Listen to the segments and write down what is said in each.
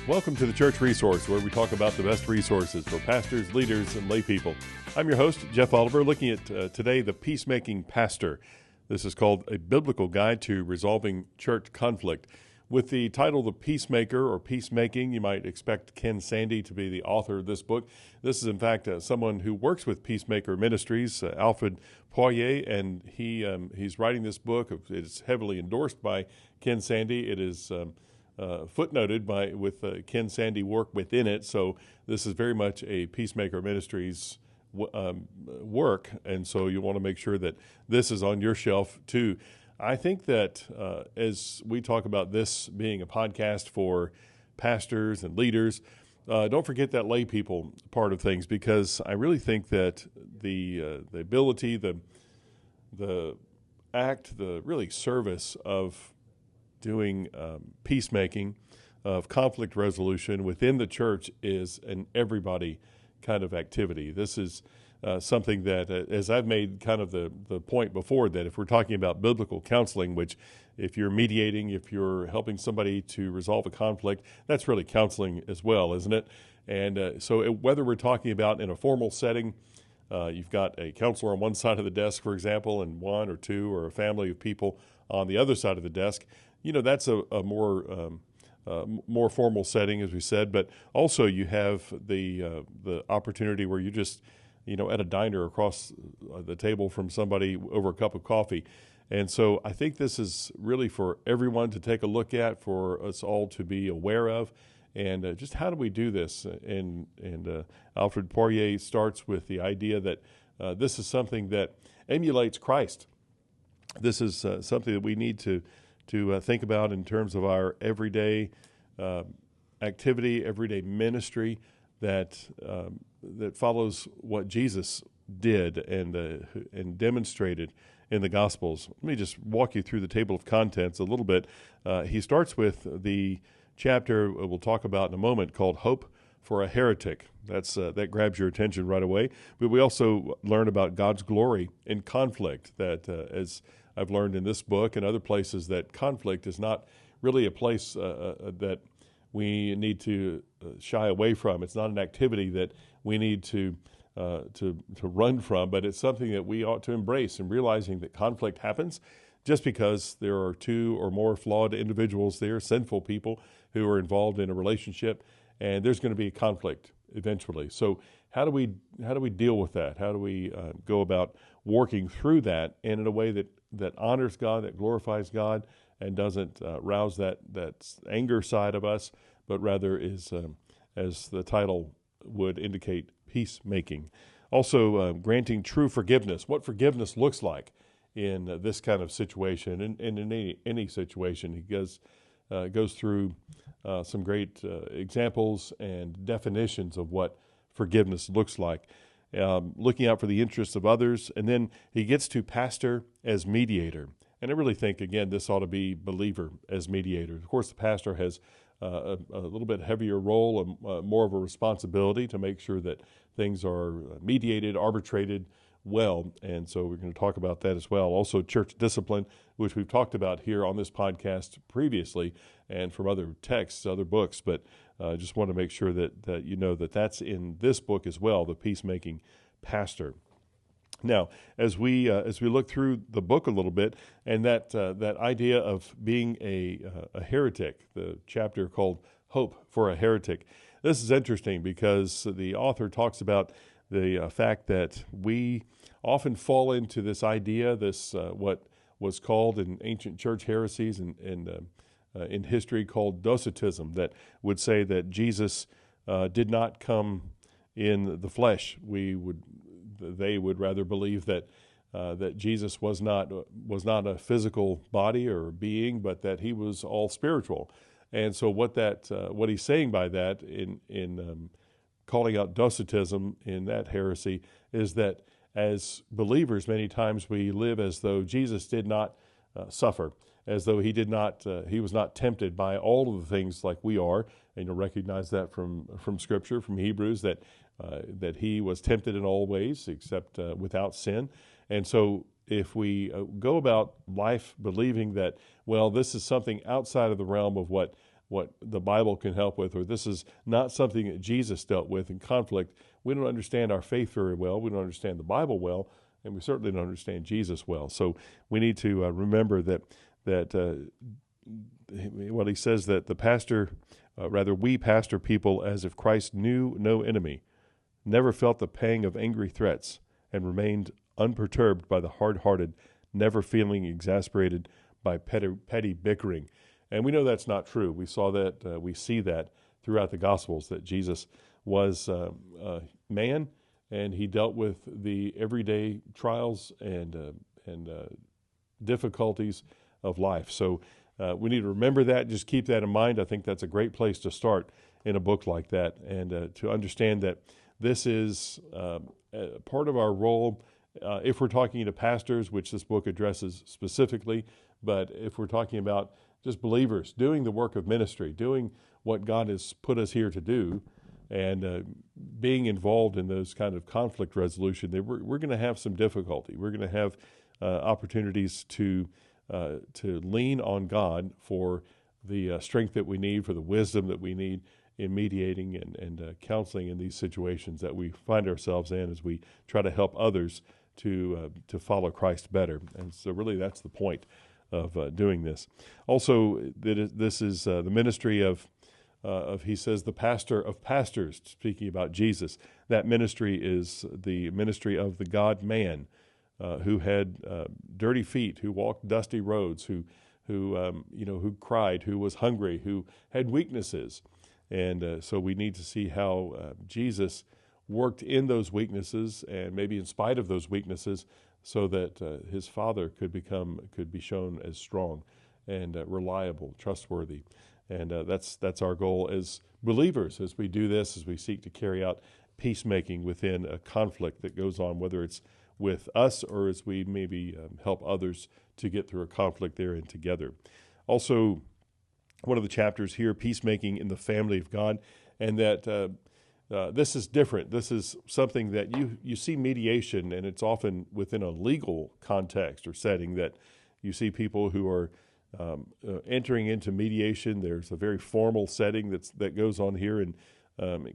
Welcome to the Church Resource, where we talk about the best resources for pastors, leaders, and lay people. I'm your host, Jeff Oliver, looking at today the Peacemaking Pastor. This is called A Biblical Guide to Resolving Church Conflict. With the title The Peacemaker or Peacemaking, you might expect Ken Sande to be the author of this book. This is, in fact, someone who works with Peacemaker Ministries, Alfred Poirier, and he's writing this book. It's heavily endorsed by Ken Sande. It is footnoted with Ken Sande work within it, so this is very much a Peacemaker Ministries work, and so you want to make sure that this is on your shelf too. I think that as we talk about this being a podcast for pastors and leaders, don't forget that lay people part of things, because I really think that the ability, the act, the really service of doing peacemaking, of conflict resolution within the church is an everybody kind of activity. This is something that, as I've made kind of the point before, that if we're talking about biblical counseling, which if you're mediating, if you're helping somebody to resolve a conflict, that's really counseling as well, isn't it? And so whether we're talking about in a formal setting, you've got a counselor on one side of the desk, for example, and one or two or a family of people on the other side of the desk, that's a more formal setting, as we said. But also you have the opportunity where you just at a diner across the table from somebody over a cup of coffee. And so I think this is really for everyone to take a look at, for us all to be aware of, and just how do we do this? And Alfred Poirier starts with the idea that this is something that emulates Christ. This is something that we need to think about in terms of our everyday activity, everyday ministry that follows what Jesus did and demonstrated in the Gospels. Let me just walk you through the table of contents a little bit. He starts with the chapter we'll talk about in a moment called Hope for a Heretic. That grabs your attention right away. But we also learn about God's glory in conflict, that as I've learned in this book and other places, that conflict is not really a place that we need to shy away from. It's not an activity that we need to run from, but it's something that we ought to embrace, and realizing that conflict happens just because there are two or more flawed individuals there, sinful people who are involved in a relationship, and there's going to be a conflict eventually. So how do we deal with that? How do we go about working through that, and in a way that honors God, that glorifies God, and doesn't rouse that anger side of us, but rather is, as the title would indicate, peacemaking. Also, granting true forgiveness, what forgiveness looks like in this kind of situation, and in any situation. He goes through some great examples and definitions of what forgiveness looks like. Looking out for the interests of others, and then he gets to pastor as mediator. And I really think, again, this ought to be believer as mediator. Of course, the pastor has a little bit heavier role and more of a responsibility to make sure that things are mediated, arbitrated well. And so we're going to talk about that as well. Also, church discipline, which we've talked about here on this podcast previously and from other texts, other books. But I just want to make sure that you know that that's in this book as well, The Peacemaking Pastor. Now, as we look through the book a little bit, and that idea of being a heretic, the chapter called Hope for a Heretic, this is interesting because the author talks about the fact that we often fall into this idea, what was called in ancient church heresies and in history called Docetism, that would say that Jesus did not come in the flesh. They would rather believe that Jesus was not a physical body or being, but that he was all spiritual. And so what he's saying by that in calling out Docetism in that heresy is that as believers, many times we live as though Jesus did not suffer, as though he was not tempted by all of the things like we are. And you'll recognize that from Scripture, from Hebrews, that he was tempted in all ways except without sin. And so if we go about life believing that, well, this is something outside of the realm of what what the Bible can help with, or this is not something that Jesus dealt with in conflict, we don't understand our faith very well, we don't understand the Bible well, and we certainly don't understand Jesus well. So we need to remember that what he says, that the pastor, we pastor people as if Christ knew no enemy, never felt the pang of angry threats, and remained unperturbed by the hard-hearted, never feeling exasperated by petty bickering. And we know that's not true. We see that throughout the Gospels, that Jesus was a man, and he dealt with the everyday trials and difficulties of life. So we need to remember that, just keep that in mind. I think that's a great place to start in a book like that, and to understand that this is part of our role if we're talking to pastors, which this book addresses specifically, but if we're talking about just believers doing the work of ministry, doing what God has put us here to do, and being involved in those kind of conflict resolution, we're going to have some difficulty. We're going to have opportunities to lean on God for the strength that we need, for the wisdom that we need in mediating and counseling in these situations that we find ourselves in as we try to help others to follow Christ better. And so really that's the point of doing this. Also, this is the ministry of he says, the pastor of pastors, speaking about Jesus. That ministry is the ministry of the God-man, who had dirty feet, who walked dusty roads, who cried, who was hungry, who had weaknesses. And so we need to see how Jesus worked in those weaknesses, and maybe in spite of those weaknesses, so that his Father could be shown as strong and reliable, trustworthy. And that's our goal as believers, as we do this, as we seek to carry out peacemaking within a conflict that goes on, whether it's with us or as we maybe help others to get through a conflict there and together. Also, one of the chapters here, peacemaking in the family of God, and that this is different. This is something that you see mediation, and it's often within a legal context or setting that you see people who are entering into mediation. There's a very formal setting that goes on here, and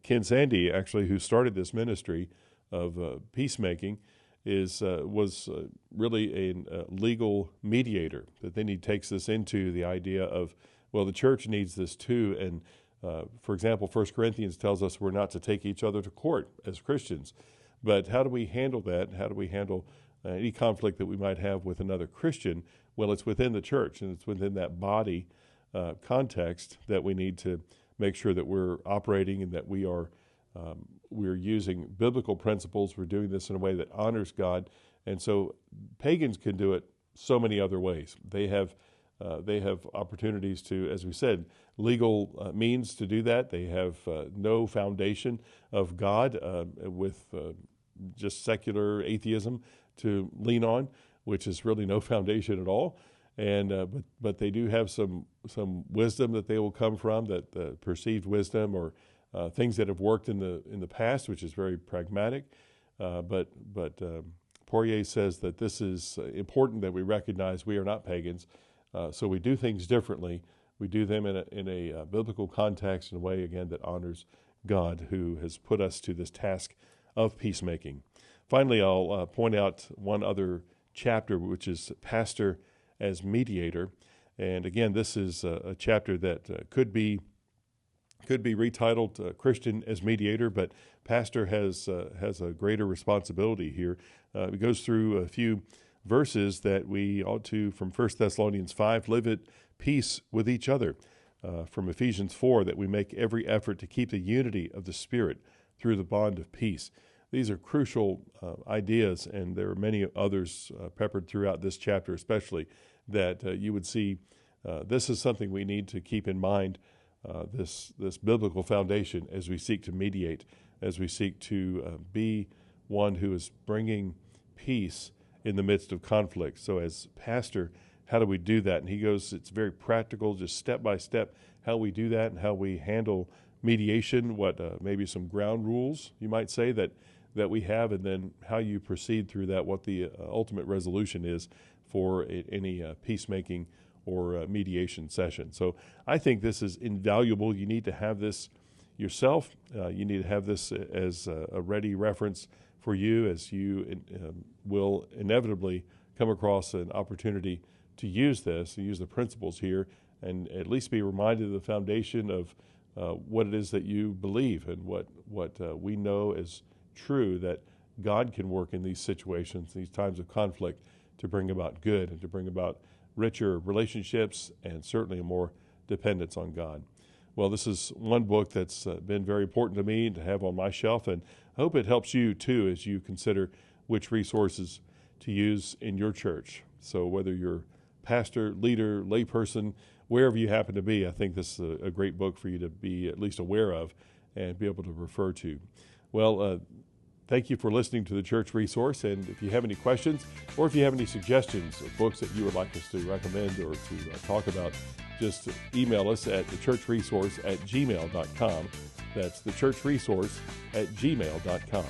Ken Sande, actually, who started this ministry of peacemaking, was really a legal mediator. But then he takes this into the idea of, well, the church needs this too. And for example, 1 Corinthians tells us we're not to take each other to court as Christians. But how do we handle that? How do we handle any conflict that we might have with another Christian? Well, it's within the church, and it's within that body context that we need to make sure that we're operating and that we're using biblical principles. We're doing this in a way that honors God. And so pagans can do it so many other ways. They have opportunities to, as we said, legal means to do that. They have no foundation of God with just secular atheism to lean on, which is really no foundation at all. And but they do have some wisdom that they will come from, that perceived wisdom or things that have worked in the past, which is very pragmatic. But Poirier says that this is important, that we recognize we are not pagans. So we do things differently. We do them in a biblical context, in a way, again, that honors God, who has put us to this task of peacemaking. Finally, I'll point out one other chapter, which is pastor as mediator. And again, this is a chapter that could be retitled Christian as mediator, but pastor has a greater responsibility here. It goes through a few verses that we ought to, from 1 Thessalonians 5, live at peace with each other. From Ephesians 4, that we make every effort to keep the unity of the Spirit through the bond of peace. These are crucial ideas, and there are many others peppered throughout this chapter especially, that you would see this is something we need to keep in mind, this biblical foundation as we seek to mediate, as we seek to be one who is bringing peace in the midst of conflict. So as pastor, how do we do that? And he goes, it's very practical, just step by step, how we do that and how we handle mediation, what maybe some ground rules, you might say, that we have, and then how you proceed through that, what the ultimate resolution is for any peacemaking or mediation session. So I think this is invaluable. You need to have this yourself. You need to have this as a ready reference for you as you will inevitably come across an opportunity to use this, to use the principles here, and at least be reminded of the foundation of what it is that you believe and what we know as true, that God can work in these situations, these times of conflict, to bring about good and to bring about richer relationships and certainly more dependence on God. Well, this is one book that's been very important to me to have on my shelf, and I hope it helps you too as you consider which resources to use in your church. So whether you're pastor, leader, layperson, wherever you happen to be, I think this is a great book for you to be at least aware of and be able to refer to. Well, thank you for listening to the Church Resource, and if you have any questions or if you have any suggestions of books that you would like us to recommend or to talk about, just email us at thechurchresource@gmail.com. That's thechurchresource@gmail.com.